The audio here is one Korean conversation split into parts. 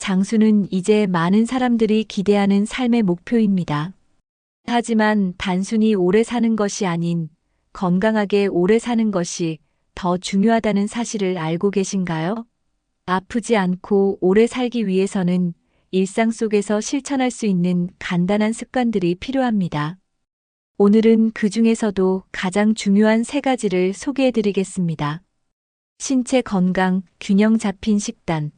장수는 이제 많은 사람들이 기대하는 삶의 목표입니다. 하지만 단순히 오래 사는 것이 아닌 건강하게 오래 사는 것이 더 중요하다는 사실을 알고 계신가요? 아프지 않고 오래 살기 위해서는 일상 속에서 실천할 수 있는 간단한 습관들이 필요합니다. 오늘은 그 중에서도 가장 중요한 3가지를 소개해 드리겠습니다. 신체 건강, 균형 잡힌 식단,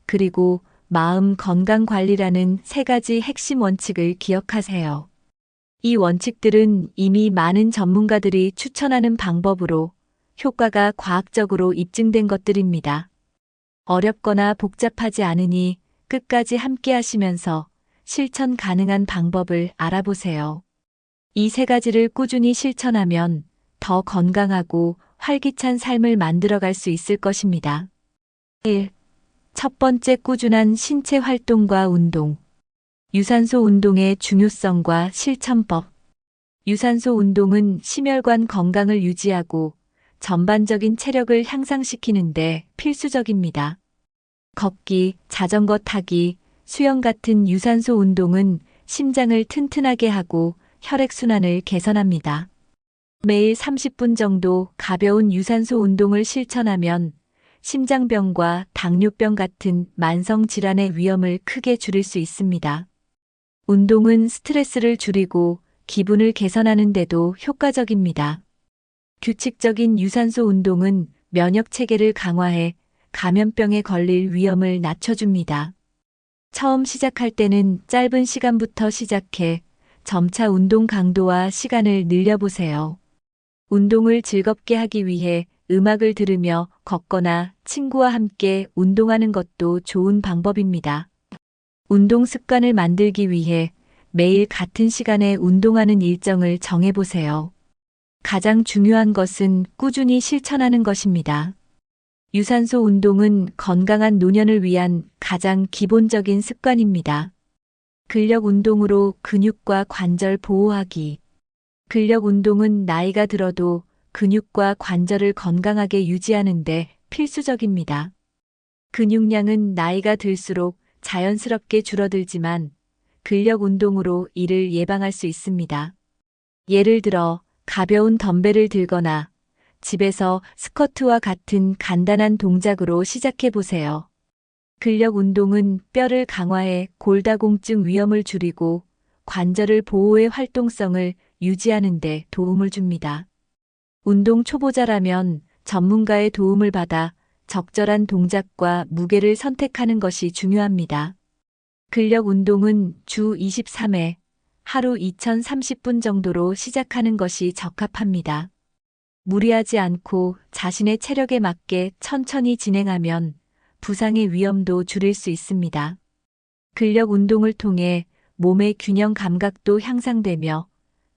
그리고 마음 건강 관리라는 3가지 핵심 원칙을 기억하세요. 이 원칙들은 이미 많은 전문가들이 추천하는 방법으로 효과가 과학적으로 입증된 것들입니다. 어렵거나 복잡하지 않으니 끝까지 함께 하시면서 실천 가능한 방법을 알아보세요. 이 3가지를 꾸준히 실천하면 더 건강하고 활기찬 삶을 만들어갈 수 있을 것입니다. 1. 첫 번째, 꾸준한 신체 활동과 운동. 유산소 운동의 중요성과 실천법. 유산소 운동은 심혈관 건강을 유지하고 전반적인 체력을 향상시키는데 필수적입니다. 걷기, 자전거 타기, 수영 같은 유산소 운동은 심장을 튼튼하게 하고 혈액순환을 개선합니다. 매일 30분 정도 가벼운 유산소 운동을 실천하면 심장병과 당뇨병 같은 만성 질환의 위험을 크게 줄일 수 있습니다. 운동은 스트레스를 줄이고 기분을 개선하는 데도 효과적입니다. 규칙적인 유산소 운동은 면역 체계를 강화해 감염병에 걸릴 위험을 낮춰줍니다. 처음 시작할 때는 짧은 시간부터 시작해 점차 운동 강도와 시간을 늘려보세요. 운동을 즐겁게 하기 위해 음악을 들으며 걷거나 친구와 함께 운동하는 것도 좋은 방법입니다. 운동 습관을 만들기 위해 매일 같은 시간에 운동하는 일정을 정해보세요. 가장 중요한 것은 꾸준히 실천하는 것입니다. 유산소 운동은 건강한 노년을 위한 가장 기본적인 습관입니다. 근력 운동으로 근육과 관절 보호하기. 근력 운동은 나이가 들어도 근육과 관절을 건강하게 유지하는 데 필수적입니다. 근육량은 나이가 들수록 자연스럽게 줄어들지만 근력 운동으로 이를 예방할 수 있습니다. 예를 들어 가벼운 덤벨을 들거나 집에서 스쿼트와 같은 간단한 동작으로 시작해 보세요. 근력 운동은 뼈를 강화해 골다공증 위험을 줄이고 관절을 보호해 활동성을 유지하는 데 도움을 줍니다. 운동 초보자라면 전문가의 도움을 받아 적절한 동작과 무게를 선택하는 것이 중요합니다. 근력 운동은 주 23회, 하루 2030분 정도로 시작하는 것이 적합합니다. 무리하지 않고 자신의 체력에 맞게 천천히 진행하면 부상의 위험도 줄일 수 있습니다. 근력 운동을 통해 몸의 균형 감각도 향상되며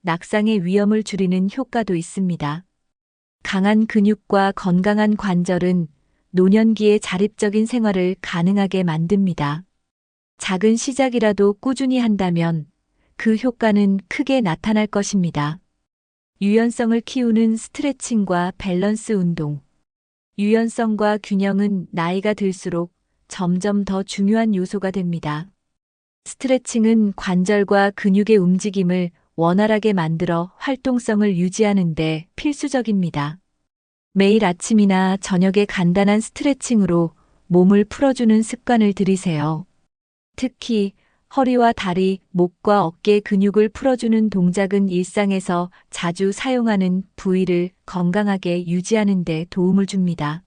낙상의 위험을 줄이는 효과도 있습니다. 강한 근육과 건강한 관절은 노년기에 자립적인 생활을 가능하게 만듭니다. 작은 시작이라도 꾸준히 한다면 그 효과는 크게 나타날 것입니다. 유연성을 키우는 스트레칭과 밸런스 운동. 유연성과 균형은 나이가 들수록 점점 더 중요한 요소가 됩니다. 스트레칭은 관절과 근육의 움직임을 원활하게 만들어 활동성을 유지하는 데 필수적입니다. 매일 아침이나 저녁에 간단한 스트레칭으로 몸을 풀어주는 습관을 들이세요. 특히 허리와 다리, 목과 어깨 근육을 풀어주는 동작은 일상에서 자주 사용하는 부위를 건강하게 유지하는 데 도움을 줍니다.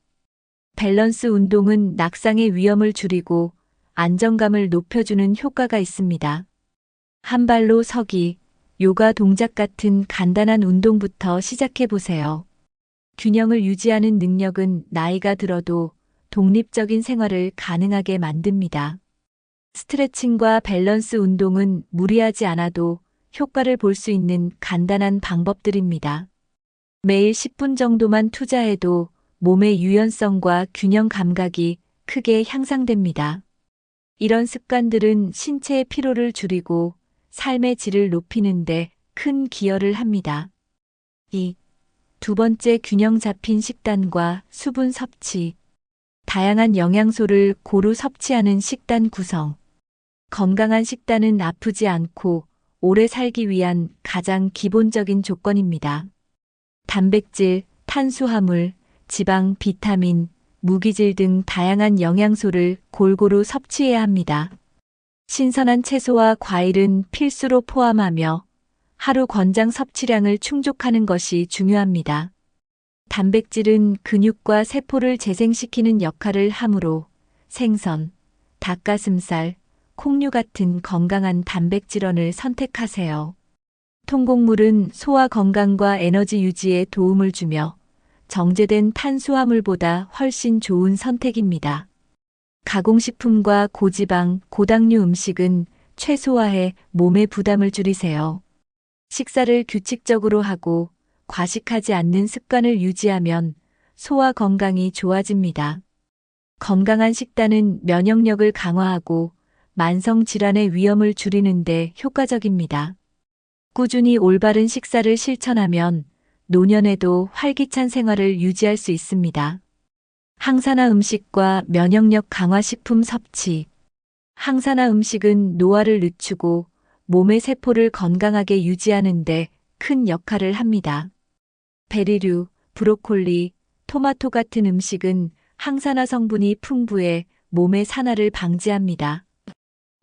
밸런스 운동은 낙상의 위험을 줄이고 안정감을 높여주는 효과가 있습니다. 한 발로 서기, 요가 동작 같은 간단한 운동부터 시작해 보세요. 균형을 유지하는 능력은 나이가 들어도 독립적인 생활을 가능하게 만듭니다. 스트레칭과 밸런스 운동은 무리하지 않아도 효과를 볼 수 있는 간단한 방법들입니다. 매일 10분 정도만 투자해도 몸의 유연성과 균형 감각이 크게 향상됩니다. 이런 습관들은 신체의 피로를 줄이고 삶의 질을 높이는 데 큰 기여를 합니다. 2. 두 번째, 균형 잡힌 식단과 수분 섭취. 다양한 영양소를 고루 섭취하는 식단 구성. 건강한 식단은 아프지 않고 오래 살기 위한 가장 기본적인 조건입니다. 단백질, 탄수화물, 지방, 비타민, 무기질 등 다양한 영양소를 골고루 섭취해야 합니다. 신선한 채소와 과일은 필수로 포함하며 하루 권장 섭취량을 충족하는 것이 중요합니다. 단백질은 근육과 세포를 재생시키는 역할을 하므로 생선, 닭가슴살, 콩류 같은 건강한 단백질원을 선택하세요. 통곡물은 소화 건강과 에너지 유지에 도움을 주며 정제된 탄수화물보다 훨씬 좋은 선택입니다. 가공식품과 고지방, 고당류 음식은 최소화해 몸의 부담을 줄이세요. 식사를 규칙적으로 하고 과식하지 않는 습관을 유지하면 소화 건강이 좋아집니다. 건강한 식단은 면역력을 강화하고 만성 질환의 위험을 줄이는 데 효과적입니다. 꾸준히 올바른 식사를 실천하면 노년에도 활기찬 생활을 유지할 수 있습니다. 항산화 음식과 면역력 강화 식품 섭취. 항산화 음식은 노화를 늦추고 몸의 세포를 건강하게 유지하는 데 큰 역할을 합니다. 베리류, 브로콜리, 토마토 같은 음식은 항산화 성분이 풍부해 몸의 산화를 방지합니다.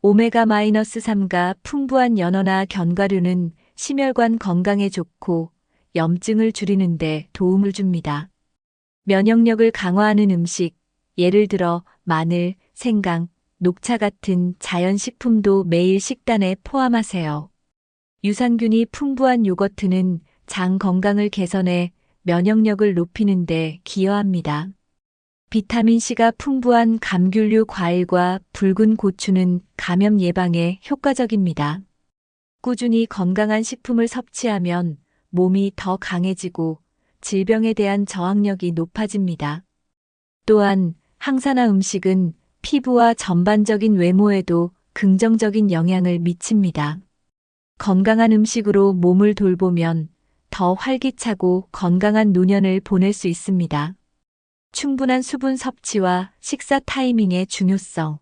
오메가-3가 풍부한 연어나 견과류는 심혈관 건강에 좋고 염증을 줄이는 데 도움을 줍니다. 면역력을 강화하는 음식, 예를 들어 마늘, 생강, 녹차 같은 자연식품도 매일 식단에 포함하세요. 유산균이 풍부한 요거트는 장 건강을 개선해 면역력을 높이는 데 기여합니다. 비타민C가 풍부한 감귤류 과일과 붉은 고추는 감염 예방에 효과적입니다. 꾸준히 건강한 식품을 섭취하면 몸이 더 강해지고 질병에 대한 저항력이 높아집니다. 또한 항산화 음식은 피부와 전반적인 외모에도 긍정적인 영향을 미칩니다. 건강한 음식으로 몸을 돌보면 더 활기차고 건강한 노년을 보낼 수 있습니다. 충분한 수분 섭취와 식사 타이밍의 중요성.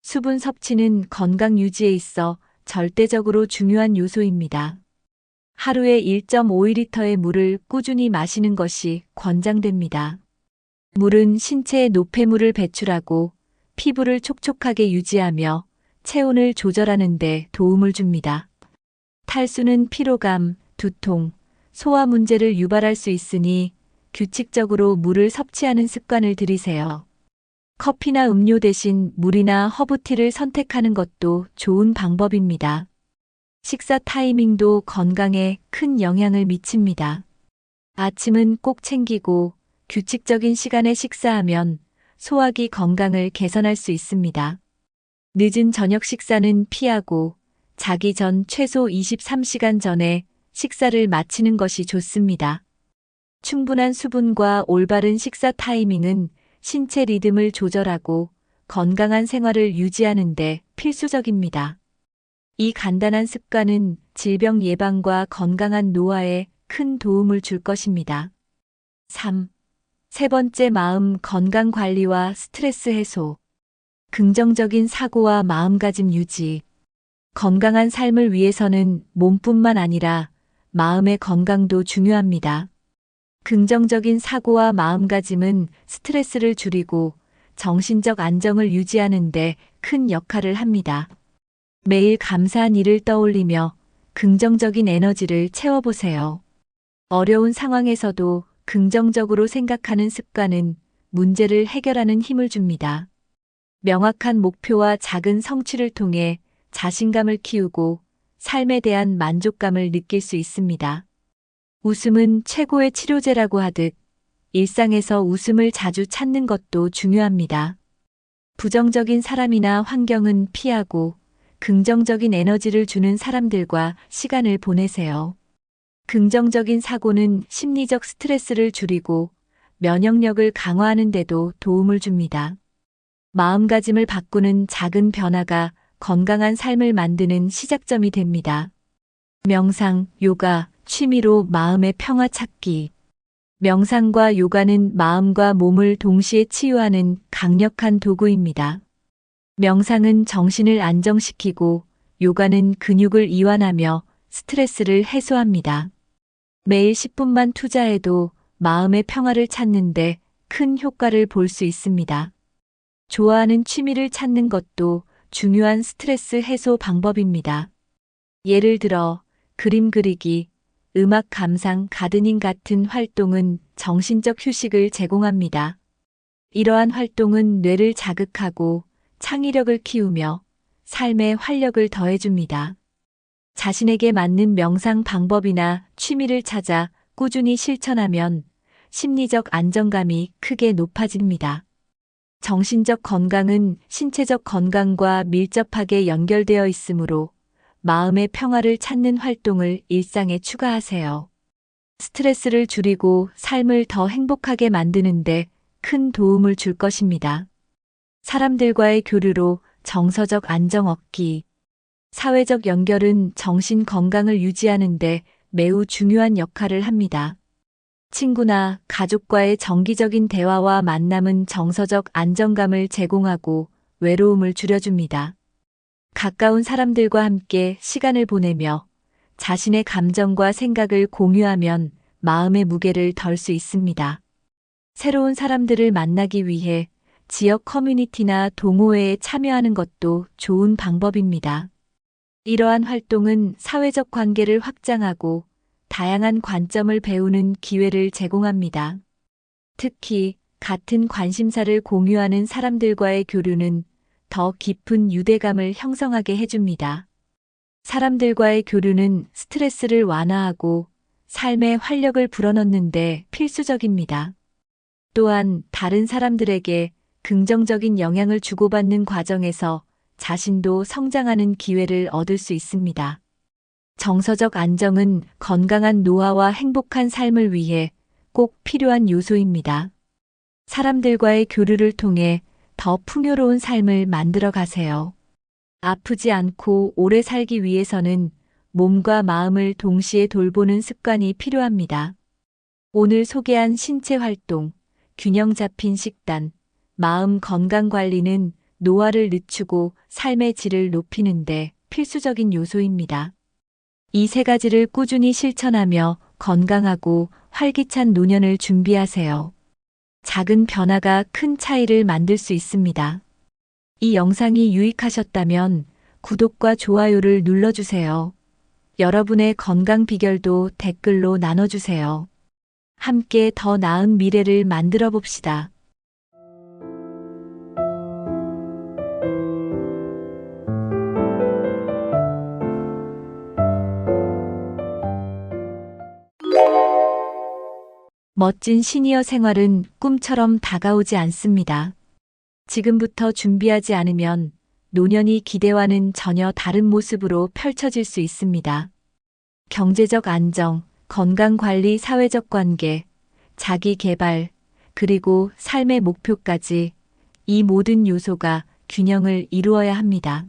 수분 섭취는 건강 유지에 있어 절대적으로 중요한 요소입니다. 하루에 1.5리터의 물을 꾸준히 마시는 것이 권장됩니다. 물은 신체에 노폐물을 배출하고 피부를 촉촉하게 유지하며 체온을 조절하는 데 도움을 줍니다. 탈수는 피로감, 두통, 소화 문제를 유발할 수 있으니 규칙적으로 물을 섭취하는 습관을 들이세요. 커피나 음료 대신 물이나 허브티를 선택하는 것도 좋은 방법입니다. 식사 타이밍도 건강에 큰 영향을 미칩니다. 아침은 꼭 챙기고 규칙적인 시간에 식사하면 소화기 건강을 개선할 수 있습니다. 늦은 저녁 식사는 피하고 자기 전 최소 23시간 전에 식사를 마치는 것이 좋습니다. 충분한 수분과 올바른 식사 타이밍은 신체 리듬을 조절하고 건강한 생활을 유지하는 데 필수적입니다. 이 간단한 습관은 질병 예방과 건강한 노화에 큰 도움을 줄 것입니다. 3. 세 번째, 마음 건강 관리와 스트레스 해소. 긍정적인 사고와 마음가짐 유지. 건강한 삶을 위해서는 몸뿐만 아니라 마음의 건강도 중요합니다. 긍정적인 사고와 마음가짐은 스트레스를 줄이고 정신적 안정을 유지하는 데 큰 역할을 합니다. 매일 감사한 일을 떠올리며 긍정적인 에너지를 채워보세요. 어려운 상황에서도 긍정적으로 생각하는 습관은 문제를 해결하는 힘을 줍니다. 명확한 목표와 작은 성취를 통해 자신감을 키우고 삶에 대한 만족감을 느낄 수 있습니다. 웃음은 최고의 치료제라고 하듯 일상에서 웃음을 자주 찾는 것도 중요합니다. 부정적인 사람이나 환경은 피하고 긍정적인 에너지를 주는 사람들과 시간을 보내세요. 긍정적인 사고는 심리적 스트레스를 줄이고 면역력을 강화하는 데도 도움을 줍니다. 마음가짐을 바꾸는 작은 변화가 건강한 삶을 만드는 시작점이 됩니다. 명상, 요가, 취미로 마음의 평화 찾기. 명상과 요가는 마음과 몸을 동시에 치유하는 강력한 도구입니다. 명상은 정신을 안정시키고 요가는 근육을 이완하며 스트레스를 해소합니다. 매일 10분만 투자해도 마음의 평화를 찾는데 큰 효과를 볼 수 있습니다. 좋아하는 취미를 찾는 것도 중요한 스트레스 해소 방법입니다. 예를 들어 그림 그리기, 음악 감상, 가드닝 같은 활동은 정신적 휴식을 제공합니다. 이러한 활동은 뇌를 자극하고 창의력을 키우며 삶에 활력을 더해줍니다. 자신에게 맞는 명상 방법이나 취미를 찾아 꾸준히 실천하면 심리적 안정감이 크게 높아집니다. 정신적 건강은 신체적 건강과 밀접하게 연결되어 있으므로 마음의 평화를 찾는 활동을 일상에 추가하세요. 스트레스를 줄이고 삶을 더 행복하게 만드는데 큰 도움을 줄 것입니다. 사람들과의 교류로 정서적 안정 얻기. 사회적 연결은 정신 건강을 유지하는데 매우 중요한 역할을 합니다. 친구나 가족과의 정기적인 대화와 만남은 정서적 안정감을 제공하고 외로움을 줄여줍니다. 가까운 사람들과 함께 시간을 보내며 자신의 감정과 생각을 공유하면 마음의 무게를 덜 수 있습니다. 새로운 사람들을 만나기 위해 지역 커뮤니티나 동호회에 참여하는 것도 좋은 방법입니다. 이러한 활동은 사회적 관계를 확장하고 다양한 관점을 배우는 기회를 제공합니다. 특히 같은 관심사를 공유하는 사람들과의 교류는 더 깊은 유대감을 형성하게 해줍니다. 사람들과의 교류는 스트레스를 완화하고 삶의 활력을 불어넣는 데 필수적입니다. 또한 다른 사람들에게 긍정적인 영향을 주고받는 과정에서 자신도 성장하는 기회를 얻을 수 있습니다. 정서적 안정은 건강한 노화와 행복한 삶을 위해 꼭 필요한 요소입니다. 사람들과의 교류를 통해 더 풍요로운 삶을 만들어 가세요. 아프지 않고 오래 살기 위해서는 몸과 마음을 동시에 돌보는 습관이 필요합니다. 오늘 소개한 신체 활동, 균형 잡힌 식단, 마음 건강 관리는 노화를 늦추고 삶의 질을 높이는데 필수적인 요소입니다. 이 세 가지를 꾸준히 실천하며 건강하고 활기찬 노년을 준비하세요. 작은 변화가 큰 차이를 만들 수 있습니다. 이 영상이 유익하셨다면 구독과 좋아요를 눌러주세요. 여러분의 건강 비결도 댓글로 나눠주세요. 함께 더 나은 미래를 만들어 봅시다. 멋진 시니어 생활은 꿈처럼 다가오지 않습니다. 지금부터 준비하지 않으면 노년이 기대와는 전혀 다른 모습으로 펼쳐질 수 있습니다. 경제적 안정, 건강관리, 사회적 관계, 자기 개발, 그리고 삶의 목표까지 이 모든 요소가 균형을 이루어야 합니다.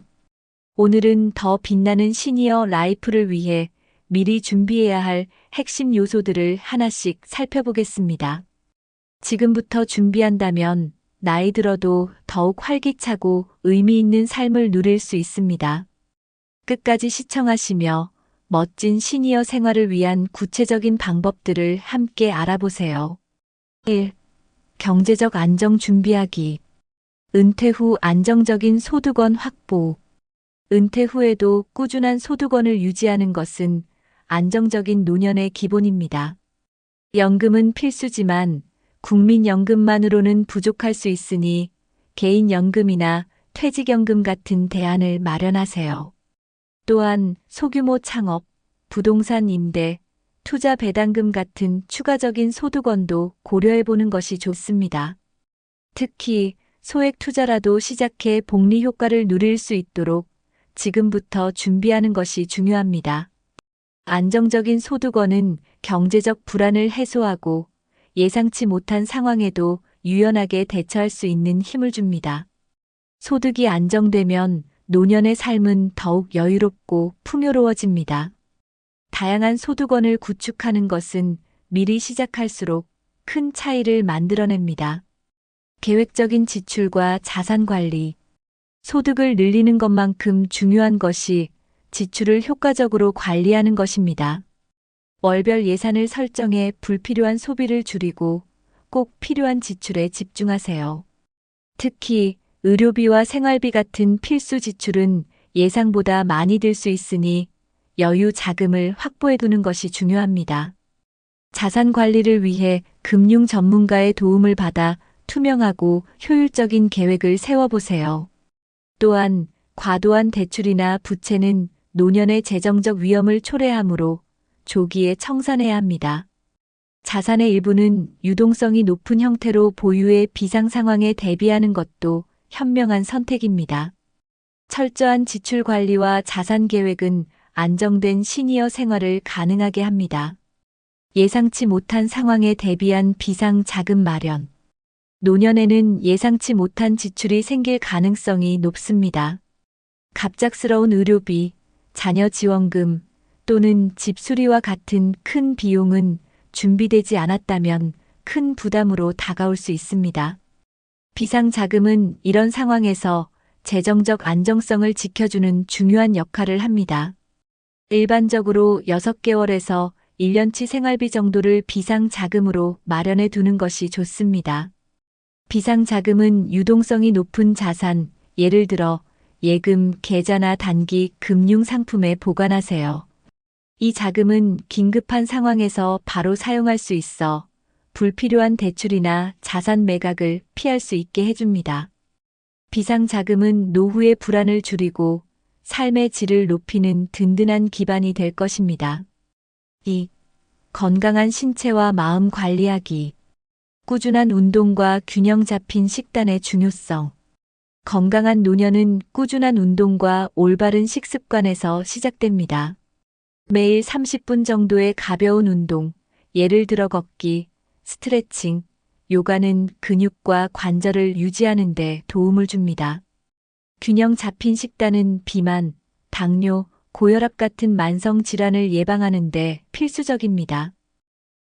오늘은 더 빛나는 시니어 라이프를 위해 미리 준비해야 할 핵심 요소들을 하나씩 살펴보겠습니다. 지금부터 준비한다면 나이 들어도 더욱 활기차고 의미 있는 삶을 누릴 수 있습니다. 끝까지 시청하시며 멋진 시니어 생활을 위한 구체적인 방법들을 함께 알아보세요. 1. 경제적 안정 준비하기. 은퇴 후 안정적인 소득원 확보. 은퇴 후에도 꾸준한 소득원을 유지하는 것은 안정적인 노년의 기본입니다. 연금은 필수지만 국민연금만으로는 부족할 수 있으니 개인연금이나 퇴직연금 같은 대안을 마련하세요. 또한 소규모 창업, 부동산 임대, 투자 배당금 같은 추가적인 소득원도 고려해보는 것이 좋습니다. 특히 소액 투자라도 시작해 복리 효과를 누릴 수 있도록 지금부터 준비하는 것이 중요합니다. 안정적인 소득원은 경제적 불안을 해소하고 예상치 못한 상황에도 유연하게 대처할 수 있는 힘을 줍니다. 소득이 안정되면 노년의 삶은 더욱 여유롭고 풍요로워집니다. 다양한 소득원을 구축하는 것은 미리 시작할수록 큰 차이를 만들어냅니다. 계획적인 지출과 자산 관리. 소득을 늘리는 것만큼 중요한 것이 지출을 효과적으로 관리하는 것입니다. 월별 예산을 설정해 불필요한 소비를 줄이고 꼭 필요한 지출에 집중하세요. 특히 의료비와 생활비 같은 필수 지출은 예상보다 많이 들 수 있으니 여유 자금을 확보해 두는 것이 중요합니다. 자산 관리를 위해 금융 전문가의 도움을 받아 투명하고 효율적인 계획을 세워보세요. 또한 과도한 대출이나 부채는 노년의 재정적 위험을 초래하므로 조기에 청산해야 합니다. 자산의 일부는 유동성이 높은 형태로 보유해 비상 상황에 대비하는 것도 현명한 선택입니다. 철저한 지출 관리와 자산 계획은 안정된 시니어 생활을 가능하게 합니다. 예상치 못한 상황에 대비한 비상 자금 마련. 노년에는 예상치 못한 지출이 생길 가능성이 높습니다. 갑작스러운 의료비, 자녀 지원금 또는 집 수리와 같은 큰 비용은 준비되지 않았다면 큰 부담으로 다가올 수 있습니다. 비상 자금은 이런 상황에서 재정적 안정성을 지켜주는 중요한 역할을 합니다. 일반적으로 6개월에서 1년치 생활비 정도를 비상 자금으로 마련해 두는 것이 좋습니다. 비상 자금은 유동성이 높은 자산, 예를 들어 예금, 계좌나 단기 금융 상품에 보관하세요. 이 자금은 긴급한 상황에서 바로 사용할 수 있어 불필요한 대출이나 자산 매각을 피할 수 있게 해줍니다. 비상 자금은 노후의 불안을 줄이고 삶의 질을 높이는 든든한 기반이 될 것입니다. 2. 건강한 신체와 마음 관리하기. 꾸준한 운동과 균형 잡힌 식단의 중요성. 건강한 노년은 꾸준한 운동과 올바른 식습관에서 시작됩니다. 매일 30분 정도의 가벼운 운동, 예를 들어 걷기, 스트레칭, 요가는 근육과 관절을 유지하는 데 도움을 줍니다. 균형 잡힌 식단은 비만, 당뇨, 고혈압 같은 만성 질환을 예방하는 데 필수적입니다.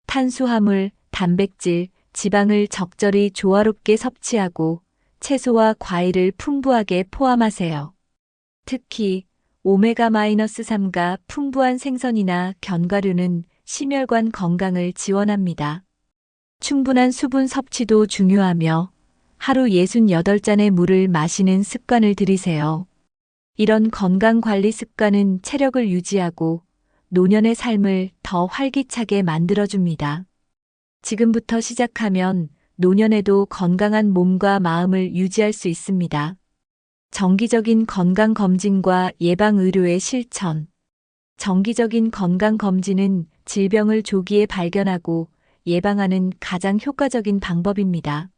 탄수화물, 단백질, 지방을 적절히 조화롭게 섭취하고 채소와 과일을 풍부하게 포함하세요. 특히 오메가-3가 풍부한 생선이나 견과류는 심혈관 건강을 지원합니다. 충분한 수분 섭취도 중요하며 하루 68잔의 물을 마시는 습관을 들이세요. 이런 건강 관리 습관은 체력을 유지하고 노년의 삶을 더 활기차게 만들어줍니다. 지금부터 시작하면 노년에도 건강한 몸과 마음을 유지할 수 있습니다. 정기적인 건강검진과 예방의료의 실천. 정기적인 건강검진은 질병을 조기에 발견하고 예방하는 가장 효과적인 방법입니다.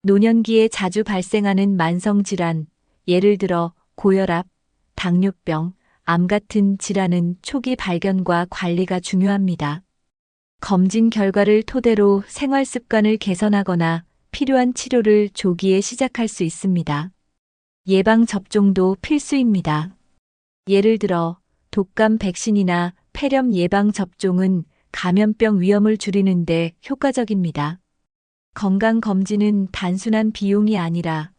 노년기에 자주 발생하는 만성질환, 예를 들어 고혈압, 당뇨병, 암 같은 질환은 초기 발견과 관리가 중요합니다. 검진 결과를 토대로 생활 습관을 개선하거나 필요한 치료를 조기에 시작할 수 있습니다. 예방접종도 필수입니다. 예를 들어 독감 백신이나 폐렴 예방접종은 감염병 위험을 줄이는 데 효과적입니다. 건강검진은 단순한 비용이 아니라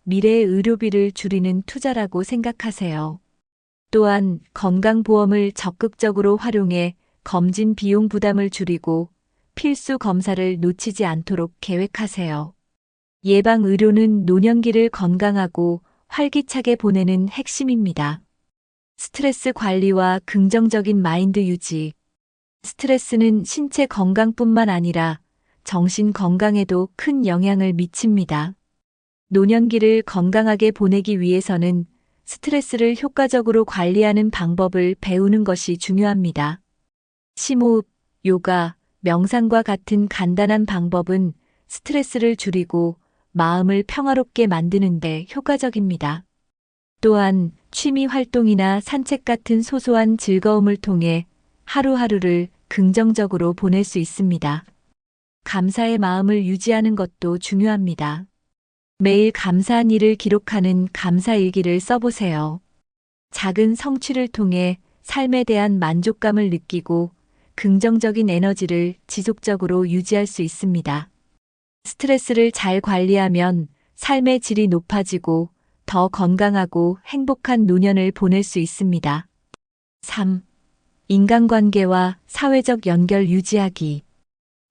미래의 의료비를 줄이는 투자라고 생각하세요. 또한 건강보험을 적극적으로 활용해 검진 비용 부담을 줄이고 필수 검사를 놓치지 않도록 계획하세요. 예방의료는 노년기를 건강하고 활기차게 보내는 핵심입니다. 스트레스 관리와 긍정적인 마인드 유지. 스트레스는 신체 건강뿐만 아니라 정신 건강에도 큰 영향을 미칩니다. 노년기를 건강하게 보내기 위해서는 스트레스를 효과적으로 관리하는 방법을 배우는 것이 중요합니다. 심호흡, 요가, 명상과 같은 간단한 방법은 스트레스를 줄이고 마음을 평화롭게 만드는 데 효과적입니다. 또한 취미 활동이나 산책 같은 소소한 즐거움을 통해 하루하루를 긍정적으로 보낼 수 있습니다. 감사의 마음을 유지하는 것도 중요합니다. 매일 감사한 일을 기록하는 감사일기를 써보세요. 작은 성취를 통해 삶에 대한 만족감을 느끼고 긍정적인 에너지를 지속적으로 유지할 수 있습니다. 스트레스를 잘 관리하면 삶의 질이 높아지고 더 건강하고 행복한 노년을 보낼 수 있습니다. 3. 인간관계와 사회적 연결 유지하기.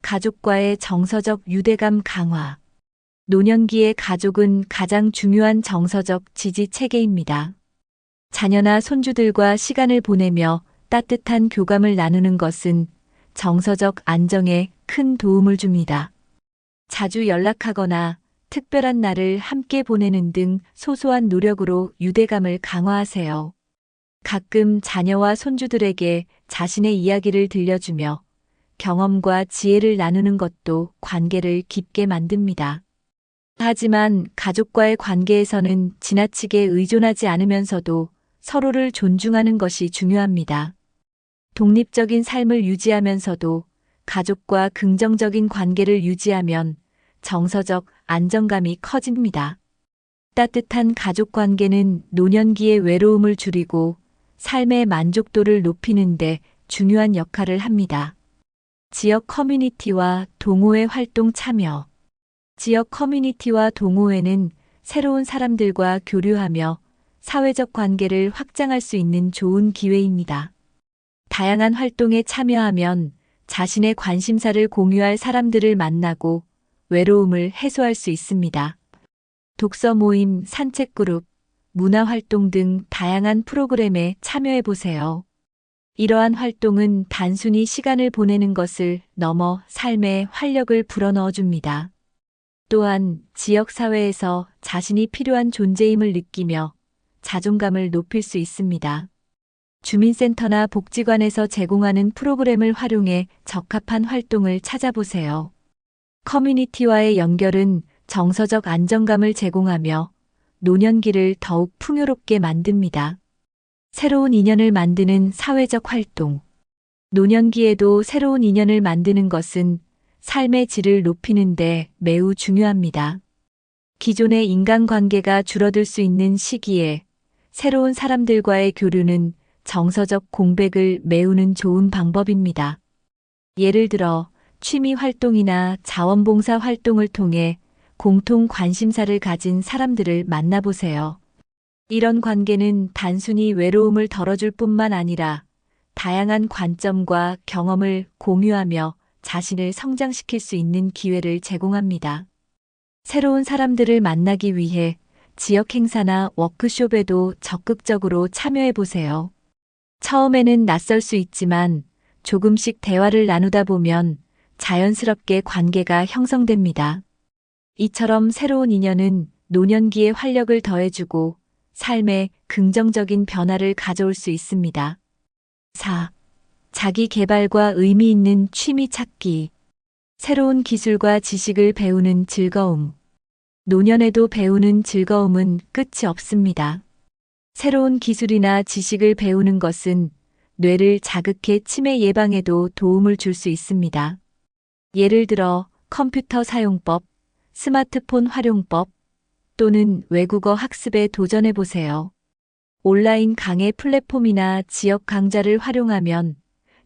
가족과의 정서적 유대감 강화. 노년기의 가족은 가장 중요한 정서적 지지 체계입니다. 자녀나 손주들과 시간을 보내며 따뜻한 교감을 나누는 것은 정서적 안정에 큰 도움을 줍니다. 자주 연락하거나 특별한 날을 함께 보내는 등 소소한 노력으로 유대감을 강화하세요. 가끔 자녀와 손주들에게 자신의 이야기를 들려주며 경험과 지혜를 나누는 것도 관계를 깊게 만듭니다. 하지만 가족과의 관계에서는 지나치게 의존하지 않으면서도 서로를 존중하는 것이 중요합니다. 독립적인 삶을 유지하면서도 가족과 긍정적인 관계를 유지하면 정서적 안정감이 커집니다. 따뜻한 가족 관계는 노년기의 외로움을 줄이고 삶의 만족도를 높이는 데 중요한 역할을 합니다. 지역 커뮤니티와 동호회 활동 참여. 지역 커뮤니티와 동호회는 새로운 사람들과 교류하며 사회적 관계를 확장할 수 있는 좋은 기회입니다. 다양한 활동에 참여하면 자신의 관심사를 공유할 사람들을 만나고 외로움을 해소할 수 있습니다. 독서 모임, 산책 그룹, 문화 활동 등 다양한 프로그램에 참여해 보세요. 이러한 활동은 단순히 시간을 보내는 것을 넘어 삶에 활력을 불어넣어 줍니다. 또한 지역 사회에서 자신이 필요한 존재임을 느끼며 자존감을 높일 수 있습니다. 주민센터나 복지관에서 제공하는 프로그램을 활용해 적합한 활동을 찾아보세요. 커뮤니티와의 연결은 정서적 안정감을 제공하며 노년기를 더욱 풍요롭게 만듭니다. 새로운 인연을 만드는 사회적 활동. 노년기에도 새로운 인연을 만드는 것은 삶의 질을 높이는 데 매우 중요합니다. 기존의 인간관계가 줄어들 수 있는 시기에 새로운 사람들과의 교류는 정서적 공백을 메우는 좋은 방법입니다. 예를 들어 취미 활동이나 자원봉사 활동을 통해 공통 관심사를 가진 사람들을 만나보세요. 이런 관계는 단순히 외로움을 덜어줄 뿐만 아니라 다양한 관점과 경험을 공유하며 자신을 성장시킬 수 있는 기회를 제공합니다. 새로운 사람들을 만나기 위해 지역 행사나 워크숍에도 적극적으로 참여해 보세요. 처음에는 낯설 수 있지만 조금씩 대화를 나누다 보면 자연스럽게 관계가 형성됩니다. 이처럼 새로운 인연은 노년기에 활력을 더해주고 삶에 긍정적인 변화를 가져올 수 있습니다. 4. 자기 개발과 의미 있는 취미 찾기. 새로운 기술과 지식을 배우는 즐거움. 노년에도 배우는 즐거움은 끝이 없습니다. 새로운 기술이나 지식을 배우는 것은 뇌를 자극해 치매 예방에도 도움을 줄 수 있습니다. 예를 들어 컴퓨터 사용법, 스마트폰 활용법 또는 외국어 학습에 도전해 보세요. 온라인 강의 플랫폼이나 지역 강좌를 활용하면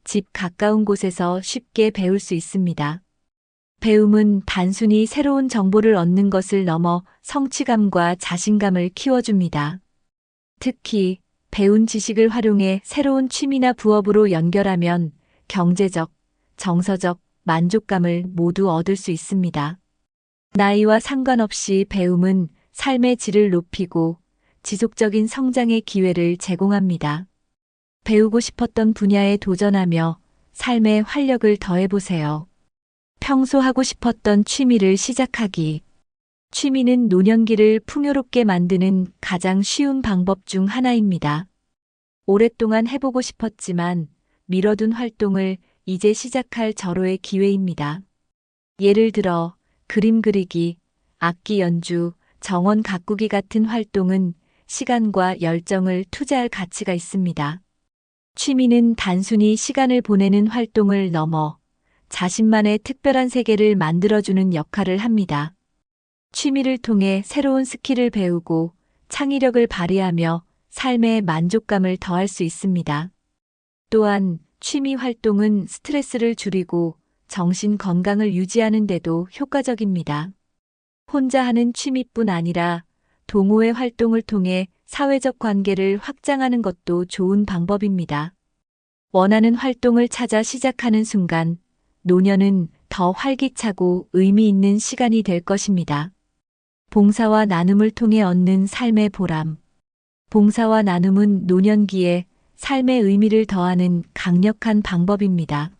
집 가까운 곳에서 쉽게 배울 수 있습니다. 배움은 단순히 새로운 정보를 얻는 것을 넘어 성취감과 자신감을 키워줍니다. 특히 배운 지식을 활용해 새로운 취미나 부업으로 연결하면 경제적, 정서적 만족감을 모두 얻을 수 있습니다. 나이와 상관없이 배움은 삶의 질을 높이고 지속적인 성장의 기회를 제공합니다. 배우고 싶었던 분야에 도전하며 삶의 활력을 더해보세요. 평소 하고 싶었던 취미를 시작하기. 취미는 노년기를 풍요롭게 만드는 가장 쉬운 방법 중 하나입니다. 오랫동안 해보고 싶었지만 미뤄둔 활동을 이제 시작할 절호의 기회입니다. 예를 들어 그림 그리기, 악기 연주, 정원 가꾸기 같은 활동은 시간과 열정을 투자할 가치가 있습니다. 취미는 단순히 시간을 보내는 활동을 넘어 자신만의 특별한 세계를 만들어주는 역할을 합니다. 취미를 통해 새로운 스킬을 배우고 창의력을 발휘하며 삶의 만족감을 더할 수 있습니다. 또한 취미 활동은 스트레스를 줄이고 정신 건강을 유지하는 데도 효과적입니다. 혼자 하는 취미뿐 아니라 동호회 활동을 통해 사회적 관계를 확장하는 것도 좋은 방법입니다. 원하는 활동을 찾아 시작하는 순간 노년은 더 활기차고 의미 있는 시간이 될 것입니다. 봉사와 나눔을 통해 얻는 삶의 보람. 봉사와 나눔은 노년기에 삶의 의미를 더하는 강력한 방법입니다.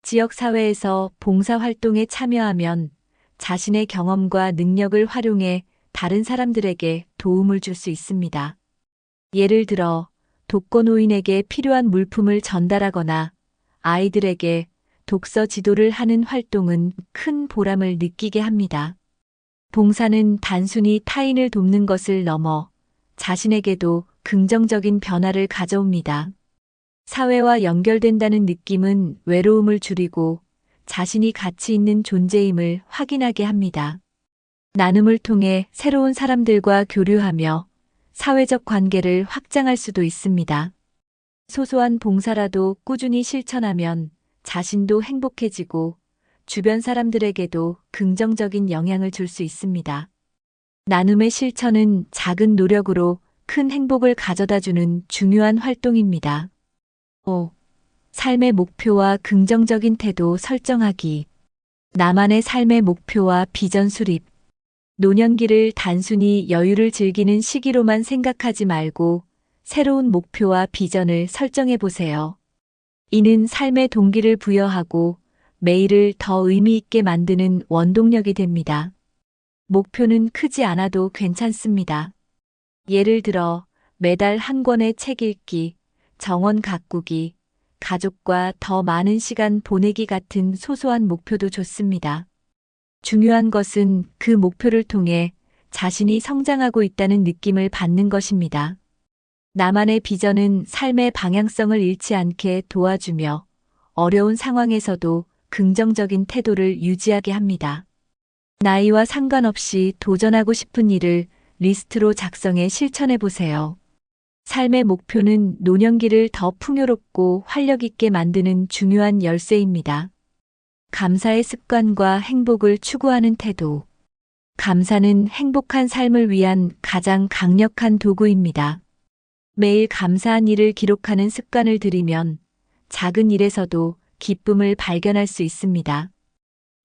지역사회에서 봉사활동에 참여하면 자신의 경험과 능력을 활용해 다른 사람들에게 도움을 줄 수 있습니다. 예를 들어 독거노인에게 필요한 물품을 전달하거나 아이들에게 독서 지도를 하는 활동은 큰 보람을 느끼게 합니다. 봉사는 단순히 타인을 돕는 것을 넘어 자신에게도 긍정적인 변화를 가져옵니다. 사회와 연결된다는 느낌은 외로움을 줄이고 자신이 가치 있는 존재임을 확인하게 합니다. 나눔을 통해 새로운 사람들과 교류하며 사회적 관계를 확장할 수도 있습니다. 소소한 봉사라도 꾸준히 실천하면 자신도 행복해지고 주변 사람들에게도 긍정적인 영향을 줄 수 있습니다. 나눔의 실천은 작은 노력으로 큰 행복을 가져다주는 중요한 활동입니다. 5. 삶의 목표와 긍정적인 태도 설정하기. 나만의 삶의 목표와 비전 수립. 노년기를 단순히 여유를 즐기는 시기로만 생각하지 말고 새로운 목표와 비전을 설정해 보세요. 이는 삶의 동기를 부여하고 매일을 더 의미 있게 만드는 원동력이 됩니다. 목표는 크지 않아도 괜찮습니다. 예를 들어 매달 한 권의 책 읽기, 정원 가꾸기, 가족과 더 많은 시간 보내기 같은 소소한 목표도 좋습니다. 중요한 것은 그 목표를 통해 자신이 성장하고 있다는 느낌을 받는 것입니다. 나만의 비전은 삶의 방향성을 잃지 않게 도와주며 어려운 상황에서도 긍정적인 태도를 유지하게 합니다. 나이와 상관없이 도전하고 싶은 일을 리스트로 작성해 실천해 보세요. 삶의 목표는 노년기를 더 풍요롭고 활력 있게 만드는 중요한 열쇠입니다. 감사의 습관과 행복을 추구하는 태도. 감사는 행복한 삶을 위한 가장 강력한 도구입니다. 매일 감사한 일을 기록하는 습관을 들이면 작은 일에서도 기쁨을 발견할 수 있습니다.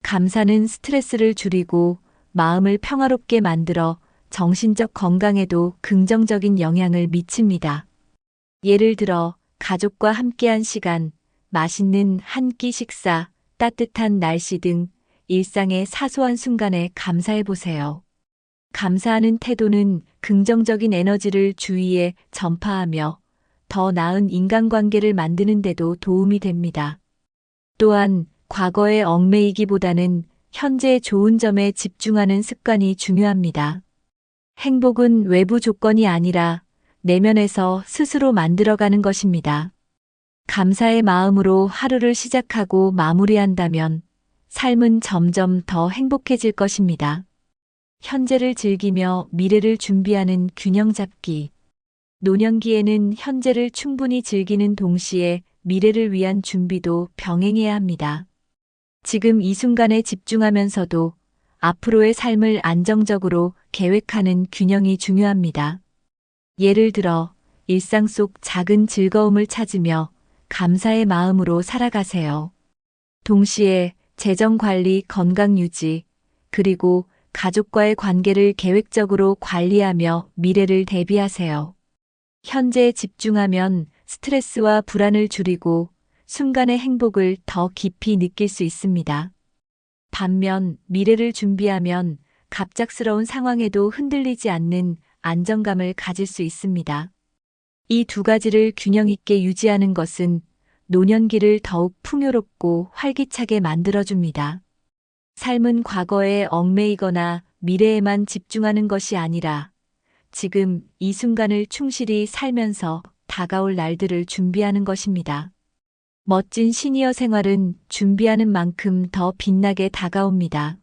감사는 스트레스를 줄이고 마음을 평화롭게 만들어 정신적 건강에도 긍정적인 영향을 미칩니다. 예를 들어 가족과 함께한 시간, 맛있는 한 끼 식사, 따뜻한 날씨 등 일상의 사소한 순간에 감사해 보세요. 감사하는 태도는 긍정적인 에너지를 주위에 전파하며 더 나은 인간관계를 만드는 데도 도움이 됩니다. 또한 과거에 얽매이기보다는 현재의 좋은 점에 집중하는 습관이 중요합니다. 행복은 외부 조건이 아니라 내면에서 스스로 만들어가는 것입니다. 감사의 마음으로 하루를 시작하고 마무리한다면 삶은 점점 더 행복해질 것입니다. 현재를 즐기며 미래를 준비하는 균형 잡기. 노년기에는 현재를 충분히 즐기는 동시에 미래를 위한 준비도 병행해야 합니다. 지금 이 순간에 집중하면서도 앞으로의 삶을 안정적으로 계획하는 균형이 중요합니다. 예를 들어 일상 속 작은 즐거움을 찾으며 감사의 마음으로 살아가세요. 동시에 재정 관리, 건강 유지, 그리고 가족과의 관계를 계획적으로 관리하며 미래를 대비하세요. 현재에 집중하면 스트레스와 불안을 줄이고 순간의 행복을 더 깊이 느낄 수 있습니다. 반면 미래를 준비하면 갑작스러운 상황에도 흔들리지 않는 안정감을 가질 수 있습니다. 이 두 가지를 균형 있게 유지하는 것은 노년기를 더욱 풍요롭고 활기차게 만들어줍니다. 삶은 과거에 얽매이거나 미래에만 집중하는 것이 아니라 지금 이 순간을 충실히 살면서 다가올 날들을 준비하는 것입니다. 멋진 시니어 생활은 준비하는 만큼 더 빛나게 다가옵니다.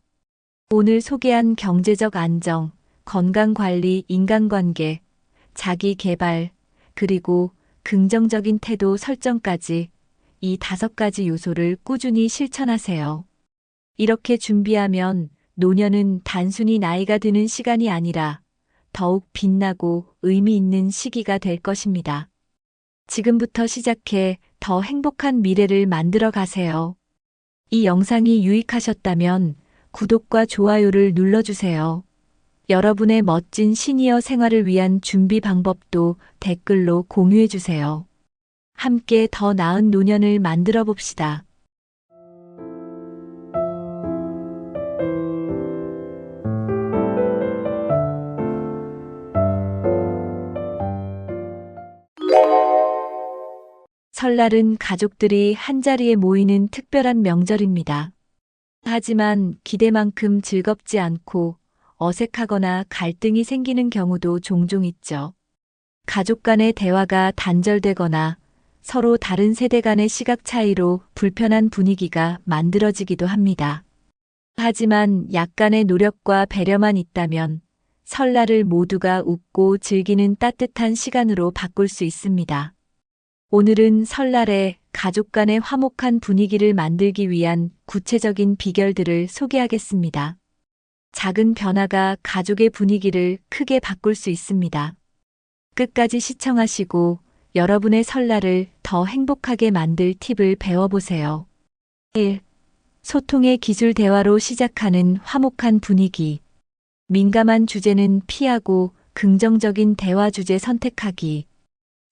오늘 소개한 경제적 안정, 건강관리, 인간관계, 자기 개발, 그리고 긍정적인 태도 설정까지 이 5가지 요소를 꾸준히 실천하세요. 이렇게 준비하면 노년은 단순히 나이가 드는 시간이 아니라 더욱 빛나고 의미 있는 시기가 될 것입니다. 지금부터 시작해 더 행복한 미래를 만들어 가세요. 이 영상이 유익하셨다면 구독과 좋아요를 눌러주세요. 여러분의 멋진 시니어 생활을 위한 준비 방법도 댓글로 공유해주세요. 함께 더 나은 노년을 만들어 봅시다. 설날은 가족들이 한자리에 모이는 특별한 명절입니다. 하지만 기대만큼 즐겁지 않고 어색하거나 갈등이 생기는 경우도 종종 있죠. 가족 간의 대화가 단절되거나 서로 다른 세대 간의 시각 차이로 불편한 분위기가 만들어지기도 합니다. 하지만 약간의 노력과 배려만 있다면 설날을 모두가 웃고 즐기는 따뜻한 시간으로 바꿀 수 있습니다. 오늘은 설날에 가족 간의 화목한 분위기를 만들기 위한 구체적인 비결들을 소개하겠습니다. 작은 변화가 가족의 분위기를 크게 바꿀 수 있습니다. 끝까지 시청하시고 여러분의 설날을 더 행복하게 만들 팁을 배워보세요. 1. 소통의 기술 대화로 시작하는 화목한 분위기. 민감한 주제는 피하고 긍정적인 대화 주제 선택하기.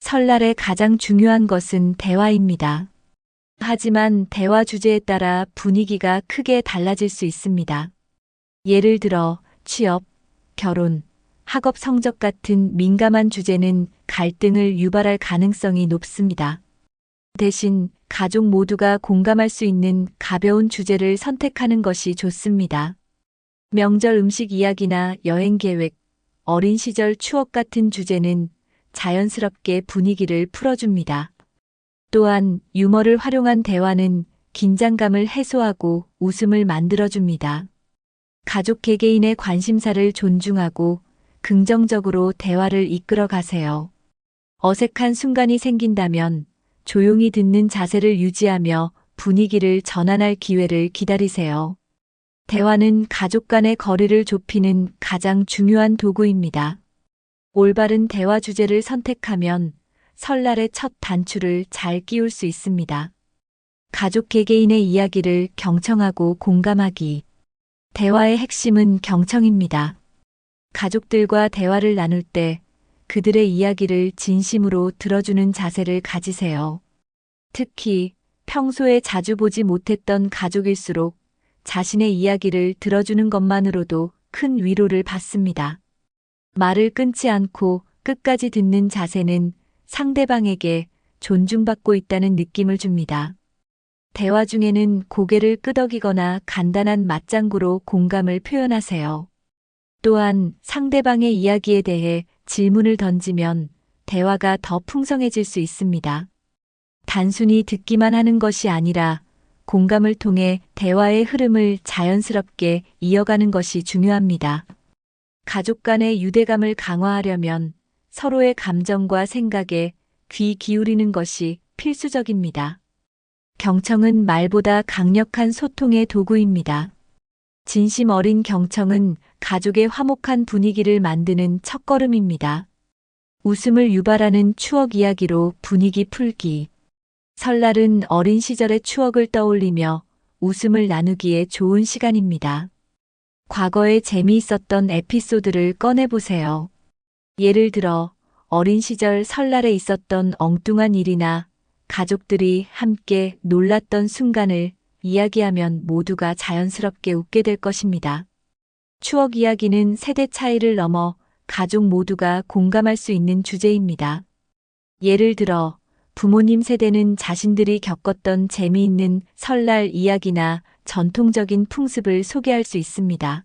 설날에 가장 중요한 것은 대화입니다. 하지만 대화 주제에 따라 분위기가 크게 달라질 수 있습니다. 예를 들어 취업, 결혼, 학업 성적 같은 민감한 주제는 갈등을 유발할 가능성이 높습니다. 대신 가족 모두가 공감할 수 있는 가벼운 주제를 선택하는 것이 좋습니다. 명절 음식 이야기나 여행 계획, 어린 시절 추억 같은 주제는 자연스럽게 분위기를 풀어줍니다. 또한 유머를 활용한 대화는 긴장감을 해소하고 웃음을 만들어줍니다. 가족 개개인의 관심사를 존중하고 긍정적으로 대화를 이끌어 가세요. 어색한 순간이 생긴다면 조용히 듣는 자세를 유지하며 분위기를 전환할 기회를 기다리세요. 대화는 가족 간의 거리를 좁히는 가장 중요한 도구입니다. 올바른 대화 주제를 선택하면 설날의 첫 단추를 잘 끼울 수 있습니다. 가족 개개인의 이야기를 경청하고 공감하기. 대화의 핵심은 경청입니다. 가족들과 대화를 나눌 때 그들의 이야기를 진심으로 들어주는 자세를 가지세요. 특히 평소에 자주 보지 못했던 가족일수록 자신의 이야기를 들어주는 것만으로도 큰 위로를 받습니다. 말을 끊지 않고 끝까지 듣는 자세는 상대방에게 존중받고 있다는 느낌을 줍니다. 대화 중에는 고개를 끄덕이거나 간단한 맞장구로 공감을 표현하세요. 또한 상대방의 이야기에 대해 질문을 던지면 대화가 더 풍성해질 수 있습니다. 단순히 듣기만 하는 것이 아니라 공감을 통해 대화의 흐름을 자연스럽게 이어가는 것이 중요합니다. 가족 간의 유대감을 강화하려면 서로의 감정과 생각에 귀 기울이는 것이 필수적입니다. 경청은 말보다 강력한 소통의 도구입니다. 진심 어린 경청은 가족의 화목한 분위기를 만드는 첫걸음입니다. 웃음을 유발하는 추억 이야기로 분위기 풀기. 설날은 어린 시절의 추억을 떠올리며 웃음을 나누기에 좋은 시간입니다. 과거에 재미있었던 에피소드를 꺼내보세요. 예를 들어 어린 시절 설날에 있었던 엉뚱한 일이나 가족들이 함께 놀랐던 순간을 이야기하면 모두가 자연스럽게 웃게 될 것입니다. 추억 이야기는 세대 차이를 넘어 가족 모두가 공감할 수 있는 주제입니다. 예를 들어 부모님 세대는 자신들이 겪었던 재미있는 설날 이야기나 전통적인 풍습을 소개할 수 있습니다.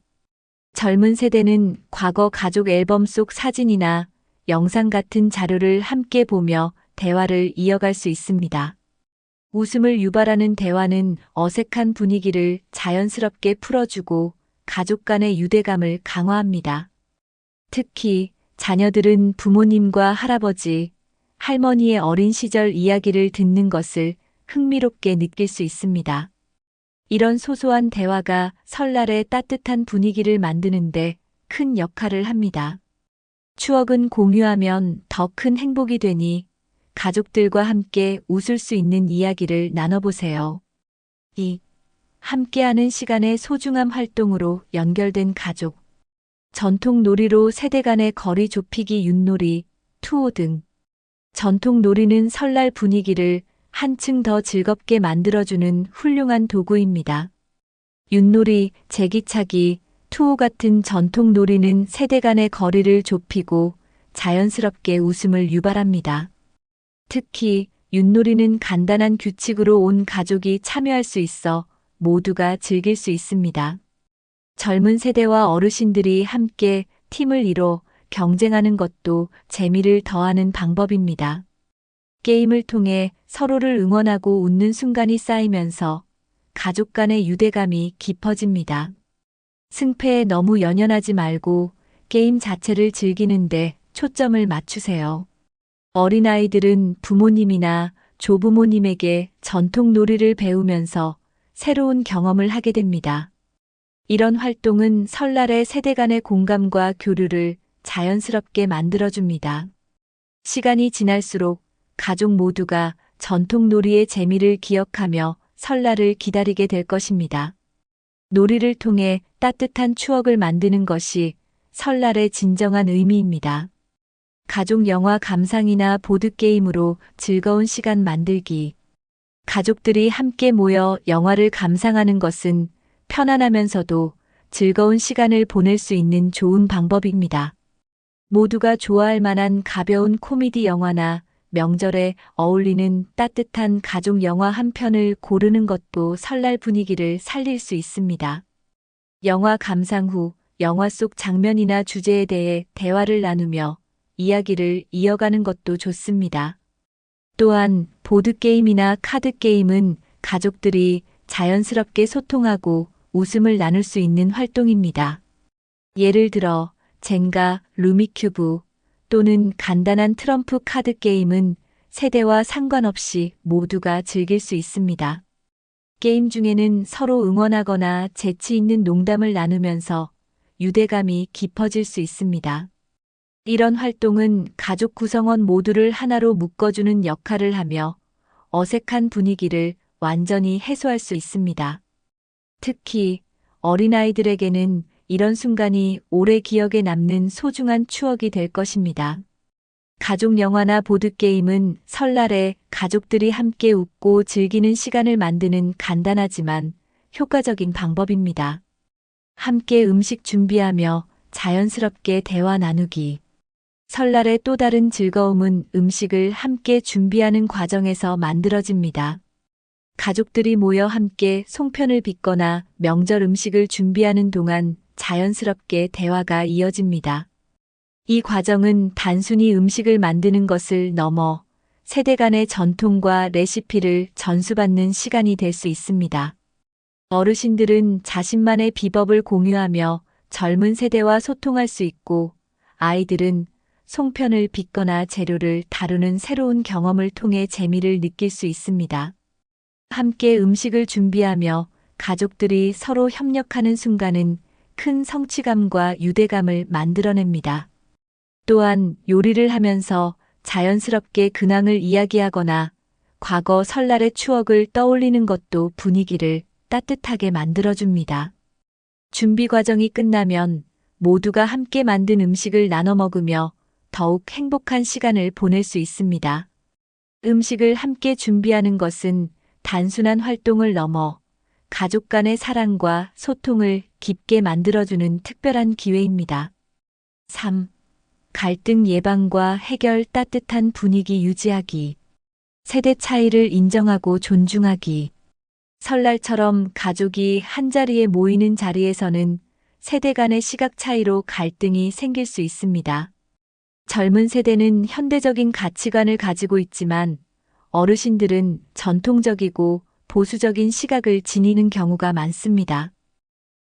젊은 세대는 과거 가족 앨범 속 사진이나 영상 같은 자료를 함께 보며 대화를 이어갈 수 있습니다. 웃음을 유발하는 대화는 어색한 분위기를 자연스럽게 풀어주고 가족 간의 유대감을 강화합니다. 특히 자녀들은 부모님과 할아버지, 할머니의 어린 시절 이야기를 듣는 것을 흥미롭게 느낄 수 있습니다. 이런 소소한 대화가 설날의 따뜻한 분위기를 만드는데 큰 역할을 합니다. 추억은 공유하면 더 큰 행복이 되니 가족들과 함께 웃을 수 있는 이야기를 나눠보세요. 2. 함께하는 시간의 소중함 활동으로 연결된 가족. 전통 놀이로 세대 간의 거리 좁히기 윷놀이, 투호 등. 전통 놀이는 설날 분위기를 한층 더 즐겁게 만들어주는 훌륭한 도구입니다. 윷놀이, 제기차기, 투호 같은 전통 놀이는 세대 간의 거리를 좁히고 자연스럽게 웃음을 유발합니다. 특히 윷놀이는 간단한 규칙으로 온 가족이 참여할 수 있어 모두가 즐길 수 있습니다. 젊은 세대와 어르신들이 함께 팀을 이뤄 경쟁하는 것도 재미를 더하는 방법입니다. 게임을 통해 서로를 응원하고 웃는 순간이 쌓이면서 가족 간의 유대감이 깊어집니다. 승패에 너무 연연하지 말고 게임 자체를 즐기는데 초점을 맞추세요. 어린아이들은 부모님이나 조부모님에게 전통 놀이를 배우면서 새로운 경험을 하게 됩니다. 이런 활동은 설날의 세대 간의 공감과 교류를 자연스럽게 만들어줍니다. 시간이 지날수록 가족 모두가 전통 놀이의 재미를 기억하며 설날을 기다리게 될 것입니다. 놀이를 통해 따뜻한 추억을 만드는 것이 설날의 진정한 의미입니다. 가족 영화 감상이나 보드게임으로 즐거운 시간 만들기. 가족들이 함께 모여 영화를 감상하는 것은 편안하면서도 즐거운 시간을 보낼 수 있는 좋은 방법입니다. 모두가 좋아할 만한 가벼운 코미디 영화나 명절에 어울리는 따뜻한 가족 영화 한 편을 고르는 것도 설날 분위기를 살릴 수 있습니다. 영화 감상 후 영화 속 장면이나 주제에 대해 대화를 나누며 이야기를 이어가는 것도 좋습니다. 또한 보드게임이나 카드게임은 가족들이 자연스럽게 소통하고 웃음을 나눌 수 있는 활동입니다. 예를 들어 젠가, 루미큐브 또는 간단한 트럼프 카드 게임은 세대와 상관없이 모두가 즐길 수 있습니다. 게임 중에는 서로 응원하거나 재치 있는 농담을 나누면서 유대감이 깊어질 수 있습니다. 이런 활동은 가족 구성원 모두를 하나로 묶어주는 역할을 하며 어색한 분위기를 완전히 해소할 수 있습니다. 특히 어린아이들에게는 이런 순간이 오래 기억에 남는 소중한 추억이 될 것입니다. 가족 영화나 보드게임은 설날에 가족들이 함께 웃고 즐기는 시간을 만드는 간단하지만 효과적인 방법입니다. 함께 음식 준비하며 자연스럽게 대화 나누기. 설날의 또 다른 즐거움은 음식을 함께 준비하는 과정에서 만들어집니다. 가족들이 모여 함께 송편을 빚거나 명절 음식을 준비하는 동안 자연스럽게 대화가 이어집니다. 이 과정은 단순히 음식을 만드는 것을 넘어 세대 간의 전통과 레시피를 전수받는 시간이 될 수 있습니다. 어르신들은 자신만의 비법을 공유하며 젊은 세대와 소통할 수 있고, 아이들은 송편을 빚거나 재료를 다루는 새로운 경험을 통해 재미를 느낄 수 있습니다. 함께 음식을 준비하며 가족들이 서로 협력하는 순간은 큰 성취감과 유대감을 만들어냅니다. 또한 요리를 하면서 자연스럽게 근황을 이야기하거나 과거 설날의 추억을 떠올리는 것도 분위기를 따뜻하게 만들어줍니다. 준비 과정이 끝나면 모두가 함께 만든 음식을 나눠 먹으며 더욱 행복한 시간을 보낼 수 있습니다. 음식을 함께 준비하는 것은 단순한 활동을 넘어 가족 간의 사랑과 소통을 깊게 만들어주는 특별한 기회입니다. 3. 갈등 예방과 해결 따뜻한 분위기 유지하기. 세대 차이를 인정하고 존중하기. 설날처럼 가족이 한자리에 모이는 자리에서는 세대 간의 시각 차이로 갈등이 생길 수 있습니다. 젊은 세대는 현대적인 가치관을 가지고 있지만 어르신들은 전통적이고 보수적인 시각을 지니는 경우가 많습니다.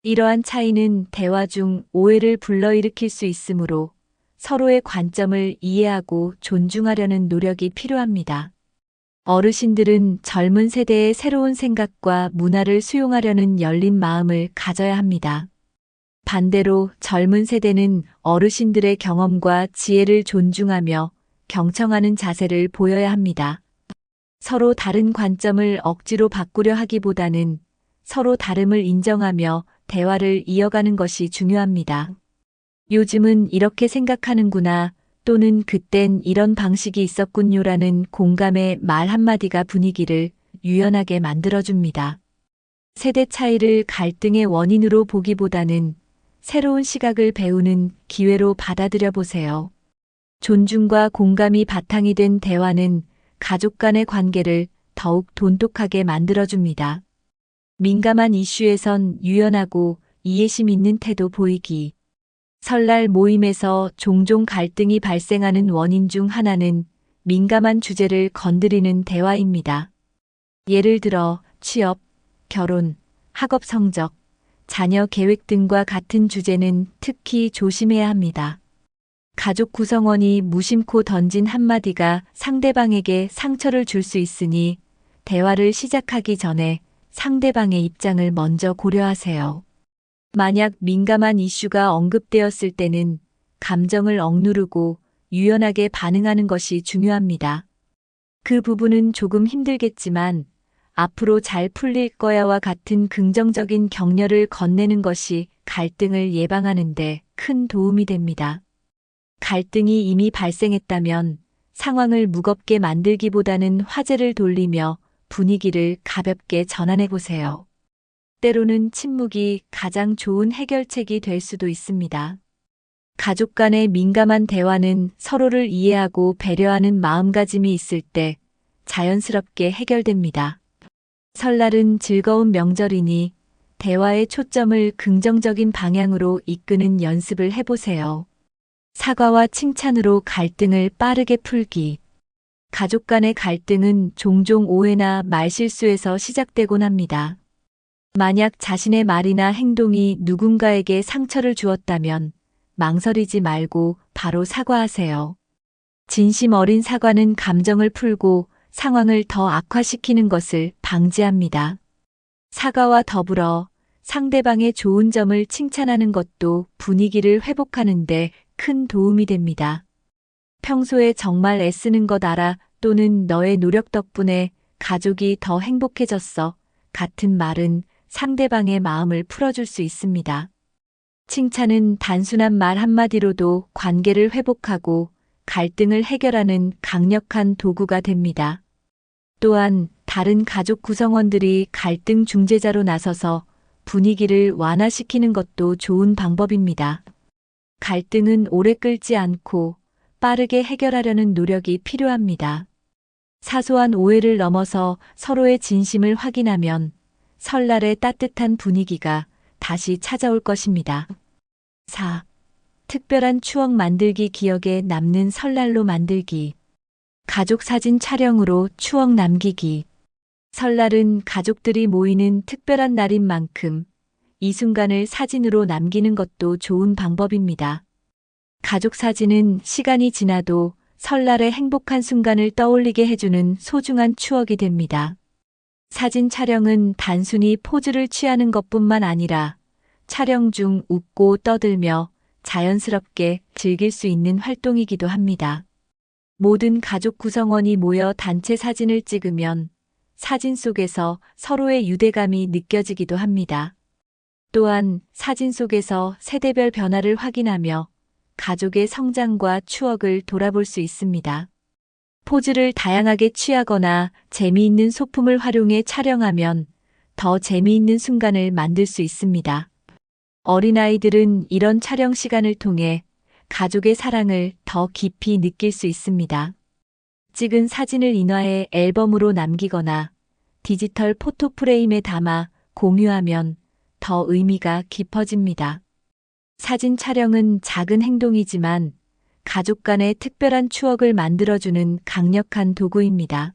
이러한 차이는 대화 중 오해를 불러일으킬 수 있으므로 서로의 관점을 이해하고 존중하려는 노력이 필요합니다. 어르신들은 젊은 세대의 새로운 생각과 문화를 수용하려는 열린 마음을 가져야 합니다. 반대로 젊은 세대는 어르신들의 경험과 지혜를 존중하며 경청하는 자세를 보여야 합니다. 서로 다른 관점을 억지로 바꾸려 하기보다는 서로 다름을 인정하며 대화를 이어가는 것이 중요합니다. 요즘은 이렇게 생각하는구나, 또는 그땐 이런 방식이 있었군요라는 공감의 말 한마디가 분위기를 유연하게 만들어줍니다. 세대 차이를 갈등의 원인으로 보기보다는 새로운 시각을 배우는 기회로 받아들여 보세요. 존중과 공감이 바탕이 된 대화는 가족 간의 관계를 더욱 돈독하게 만들어줍니다. 민감한 이슈에선 유연하고 이해심 있는 태도 보이기. 설날 모임에서 종종 갈등이 발생하는 원인 중 하나는 민감한 주제를 건드리는 대화입니다. 예를 들어 취업, 결혼, 학업 성적, 자녀 계획 등과 같은 주제는 특히 조심해야 합니다. 가족 구성원이 무심코 던진 한마디가 상대방에게 상처를 줄 수 있으니 대화를 시작하기 전에 상대방의 입장을 먼저 고려하세요. 만약 민감한 이슈가 언급되었을 때는 감정을 억누르고 유연하게 반응하는 것이 중요합니다. 그 부분은 조금 힘들겠지만 앞으로 잘 풀릴 거야와 같은 긍정적인 격려를 건네는 것이 갈등을 예방하는 데 큰 도움이 됩니다. 갈등이 이미 발생했다면 상황을 무겁게 만들기보다는 화제를 돌리며 분위기를 가볍게 전환해 보세요. 때로는 침묵이 가장 좋은 해결책이 될 수도 있습니다. 가족 간의 민감한 대화는 서로를 이해하고 배려하는 마음가짐이 있을 때 자연스럽게 해결됩니다. 설날은 즐거운 명절이니 대화의 초점을 긍정적인 방향으로 이끄는 연습을 해보세요. 사과와 칭찬으로 갈등을 빠르게 풀기. 가족 간의 갈등은 종종 오해나 말실수에서 시작되곤 합니다. 만약 자신의 말이나 행동이 누군가에게 상처를 주었다면 망설이지 말고 바로 사과하세요. 진심 어린 사과는 감정을 풀고 상황을 더 악화시키는 것을 방지합니다. 사과와 더불어 상대방의 좋은 점을 칭찬하는 것도 분위기를 회복하는 데 큰 도움이 됩니다. 평소에 정말 애쓰는 것 알아, 또는 너의 노력 덕분에 가족이 더 행복해졌어 같은 말은 상대방의 마음을 풀어줄 수 있습니다. 칭찬은 단순한 말 한마디로도 관계를 회복하고 갈등을 해결하는 강력한 도구가 됩니다. 또한 다른 가족 구성원들이 갈등 중재자로 나서서 분위기를 완화시키는 것도 좋은 방법입니다. 갈등은 오래 끌지 않고 빠르게 해결하려는 노력이 필요합니다. 사소한 오해를 넘어서 서로의 진심을 확인하면 설날의 따뜻한 분위기가 다시 찾아올 것입니다. 4. 특별한 추억 만들기. 기억에 남는 설날로 만들기. 가족 사진 촬영으로 추억 남기기. 설날은 가족들이 모이는 특별한 날인 만큼 이 순간을 사진으로 남기는 것도 좋은 방법입니다. 가족 사진은 시간이 지나도 설날의 행복한 순간을 떠올리게 해주는 소중한 추억이 됩니다. 사진 촬영은 단순히 포즈를 취하는 것뿐만 아니라 촬영 중 웃고 떠들며 자연스럽게 즐길 수 있는 활동이기도 합니다. 모든 가족 구성원이 모여 단체 사진을 찍으면 사진 속에서 서로의 유대감이 느껴지기도 합니다. 또한 사진 속에서 세대별 변화를 확인하며 가족의 성장과 추억을 돌아볼 수 있습니다. 포즈를 다양하게 취하거나 재미있는 소품을 활용해 촬영하면 더 재미있는 순간을 만들 수 있습니다. 어린아이들은 이런 촬영 시간을 통해 가족의 사랑을 더 깊이 느낄 수 있습니다. 찍은 사진을 인화해 앨범으로 남기거나 디지털 포토 프레임에 담아 공유하면 더 의미가 깊어집니다. 사진 촬영은 작은 행동이지만 가족 간의 특별한 추억을 만들어주는 강력한 도구입니다.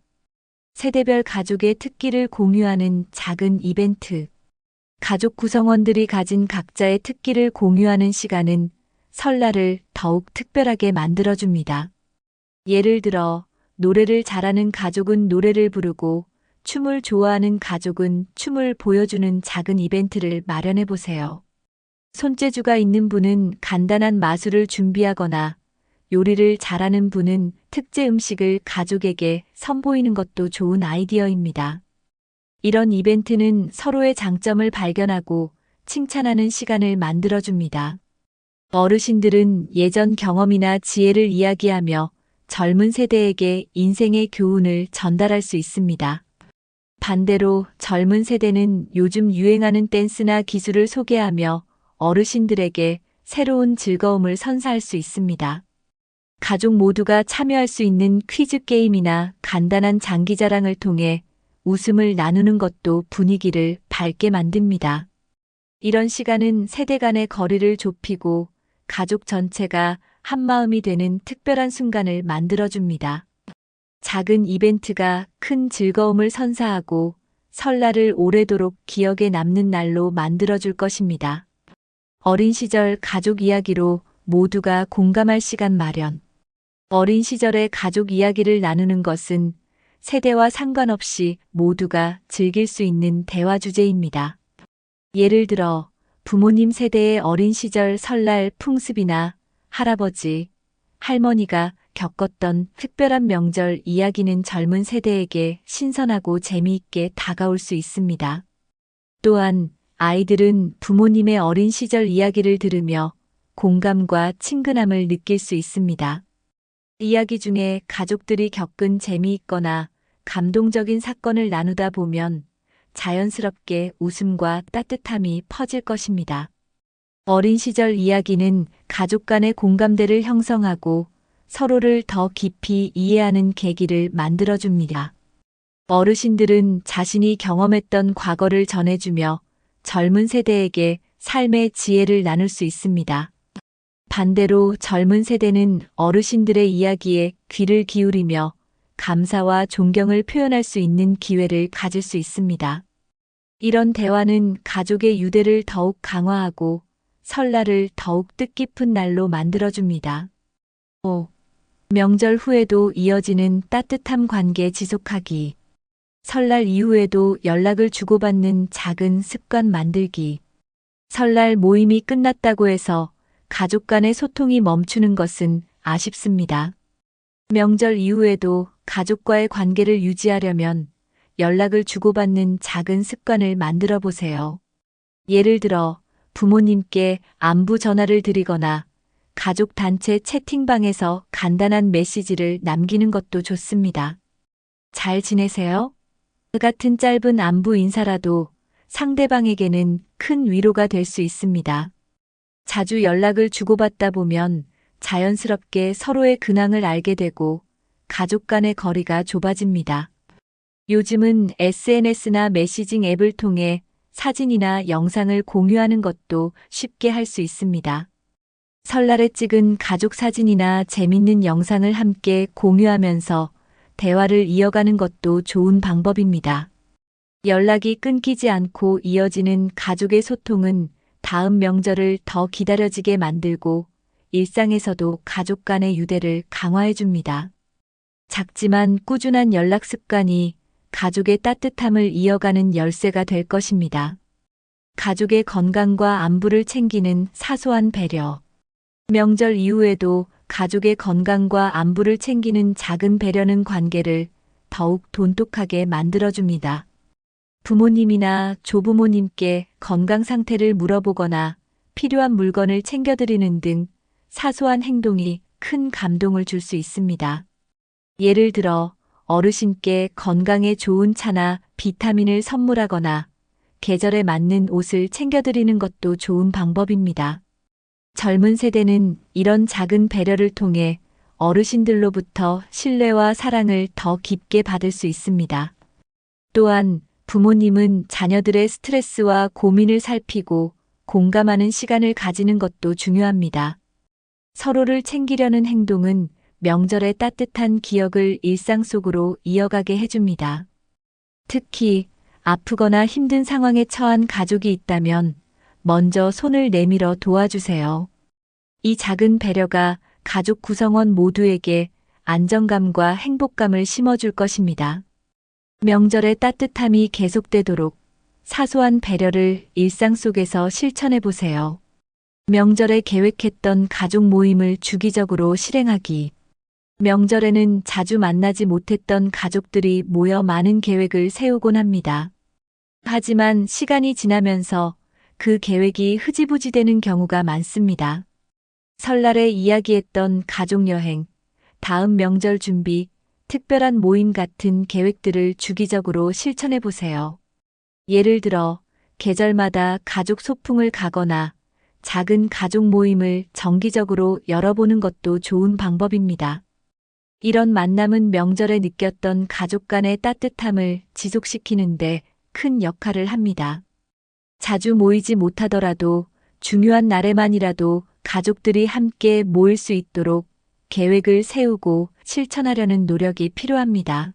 세대별 가족의 특기를 공유하는 작은 이벤트. 가족 구성원들이 가진 각자의 특기를 공유하는 시간은 설날을 더욱 특별하게 만들어줍니다. 예를 들어 노래를 잘하는 가족은 노래를 부르고 춤을 좋아하는 가족은 춤을 보여주는 작은 이벤트를 마련해 보세요. 손재주가 있는 분은 간단한 마술을 준비하거나 요리를 잘하는 분은 특제 음식을 가족에게 선보이는 것도 좋은 아이디어입니다. 이런 이벤트는 서로의 장점을 발견하고 칭찬하는 시간을 만들어줍니다. 어르신들은 예전 경험이나 지혜를 이야기하며 젊은 세대에게 인생의 교훈을 전달할 수 있습니다. 반대로 젊은 세대는 요즘 유행하는 댄스나 기술을 소개하며 어르신들에게 새로운 즐거움을 선사할 수 있습니다. 가족 모두가 참여할 수 있는 퀴즈 게임이나 간단한 장기자랑을 통해 웃음을 나누는 것도 분위기를 밝게 만듭니다. 이런 시간은 세대 간의 거리를 좁히고 가족 전체가 한마음이 되는 특별한 순간을 만들어줍니다. 작은 이벤트가 큰 즐거움을 선사하고 설날을 오래도록 기억에 남는 날로 만들어줄 것입니다. 어린 시절 가족 이야기로 모두가 공감할 시간 마련. 어린 시절의 가족 이야기를 나누는 것은 세대와 상관없이 모두가 즐길 수 있는 대화 주제입니다. 예를 들어 부모님 세대의 어린 시절 설날 풍습이나 할아버지, 할머니가 겪었던 특별한 명절 이야기는 젊은 세대에게 신선하고 재미있게 다가올 수 있습니다. 또한 아이들은 부모님의 어린 시절 이야기를 들으며 공감과 친근함을 느낄 수 있습니다. 이야기 중에 가족들이 겪은 재미있거나 감동적인 사건을 나누다 보면 자연스럽게 웃음과 따뜻함이 퍼질 것입니다. 어린 시절 이야기는 가족 간의 공감대를 형성하고 서로를 더 깊이 이해하는 계기를 만들어줍니다. 어르신들은 자신이 경험했던 과거를 전해주며 젊은 세대에게 삶의 지혜를 나눌 수 있습니다. 반대로 젊은 세대는 어르신들의 이야기에 귀를 기울이며 감사와 존경을 표현할 수 있는 기회를 가질 수 있습니다. 이런 대화는 가족의 유대를 더욱 강화하고 설날을 더욱 뜻깊은 날로 만들어줍니다. 5. 명절 후에도 이어지는 따뜻한 관계 지속하기. 설날 이후에도 연락을 주고받는 작은 습관 만들기. 설날 모임이 끝났다고 해서 가족 간의 소통이 멈추는 것은 아쉽습니다. 명절 이후에도 가족과의 관계를 유지하려면 연락을 주고받는 작은 습관을 만들어 보세요. 예를 들어 부모님께 안부 전화를 드리거나 가족 단체 채팅방에서 간단한 메시지를 남기는 것도 좋습니다. 잘 지내세요? 같은 짧은 안부 인사라도 상대방에게는 큰 위로가 될 수 있습니다. 자주 연락을 주고받다 보면 자연스럽게 서로의 근황을 알게 되고 가족 간의 거리가 좁아집니다. 요즘은 SNS나 메시징 앱을 통해 사진이나 영상을 공유하는 것도 쉽게 할 수 있습니다. 설날에 찍은 가족 사진이나 재밌는 영상을 함께 공유하면서 대화를 이어가는 것도 좋은 방법입니다. 연락이 끊기지 않고 이어지는 가족의 소통은 다음 명절을 더 기다려지게 만들고 일상에서도 가족 간의 유대를 강화해 줍니다. 작지만 꾸준한 연락 습관이 가족의 따뜻함을 이어가는 열쇠가 될 것입니다. 가족의 건강과 안부를 챙기는 사소한 배려. 명절 이후에도 가족의 건강과 안부를 챙기는 작은 배려는 관계를 더욱 돈독하게 만들어줍니다. 부모님이나 조부모님께 건강 상태를 물어보거나 필요한 물건을 챙겨드리는 등 사소한 행동이 큰 감동을 줄 수 있습니다. 예를 들어 어르신께 건강에 좋은 차나 비타민을 선물하거나 계절에 맞는 옷을 챙겨드리는 것도 좋은 방법입니다. 젊은 세대는 이런 작은 배려를 통해 어르신들로부터 신뢰와 사랑을 더 깊게 받을 수 있습니다. 또한 부모님은 자녀들의 스트레스와 고민을 살피고 공감하는 시간을 가지는 것도 중요합니다. 서로를 챙기려는 행동은 명절의 따뜻한 기억을 일상 속으로 이어가게 해줍니다. 특히 아프거나 힘든 상황에 처한 가족이 있다면 먼저 손을 내밀어 도와주세요. 이 작은 배려가 가족 구성원 모두에게 안정감과 행복감을 심어줄 것입니다. 명절의 따뜻함이 계속되도록 사소한 배려를 일상 속에서 실천해 보세요. 명절에 계획했던 가족 모임을 주기적으로 실행하기. 명절에는 자주 만나지 못했던 가족들이 모여 많은 계획을 세우곤 합니다. 하지만 시간이 지나면서 그 계획이 흐지부지 되는 경우가 많습니다. 설날에 이야기했던 가족여행, 다음 명절 준비, 특별한 모임 같은 계획들을 주기적으로 실천해 보세요. 예를 들어, 계절마다 가족 소풍을 가거나 작은 가족 모임을 정기적으로 열어보는 것도 좋은 방법입니다. 이런 만남은 명절에 느꼈던 가족 간의 따뜻함을 지속시키는데 큰 역할을 합니다. 자주 모이지 못하더라도 중요한 날에만이라도 가족들이 함께 모일 수 있도록 계획을 세우고 실천하려는 노력이 필요합니다.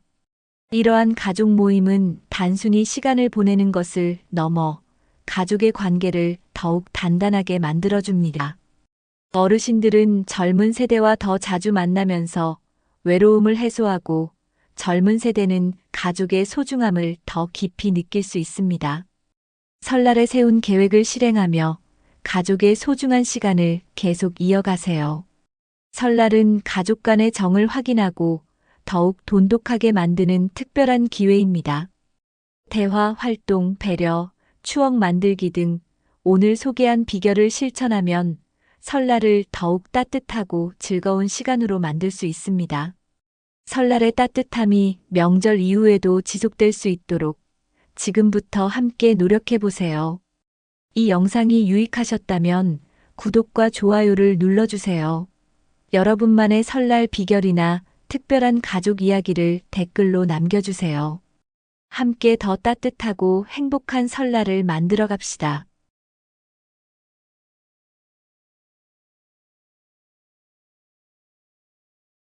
이러한 가족 모임은 단순히 시간을 보내는 것을 넘어 가족의 관계를 더욱 단단하게 만들어줍니다. 어르신들은 젊은 세대와 더 자주 만나면서 외로움을 해소하고 젊은 세대는 가족의 소중함을 더 깊이 느낄 수 있습니다. 설날에 세운 계획을 실행하며 가족의 소중한 시간을 계속 이어가세요. 설날은 가족 간의 정을 확인하고 더욱 돈독하게 만드는 특별한 기회입니다. 대화, 활동, 배려, 추억 만들기 등 오늘 소개한 비결을 실천하면 설날을 더욱 따뜻하고 즐거운 시간으로 만들 수 있습니다. 설날의 따뜻함이 명절 이후에도 지속될 수 있도록 지금부터 함께 노력해 보세요. 이 영상이 유익하셨다면 구독과 좋아요를 눌러주세요. 여러분만의 설날 비결이나 특별한 가족 이야기를 댓글로 남겨주세요. 함께 더 따뜻하고 행복한 설날을 만들어 갑시다.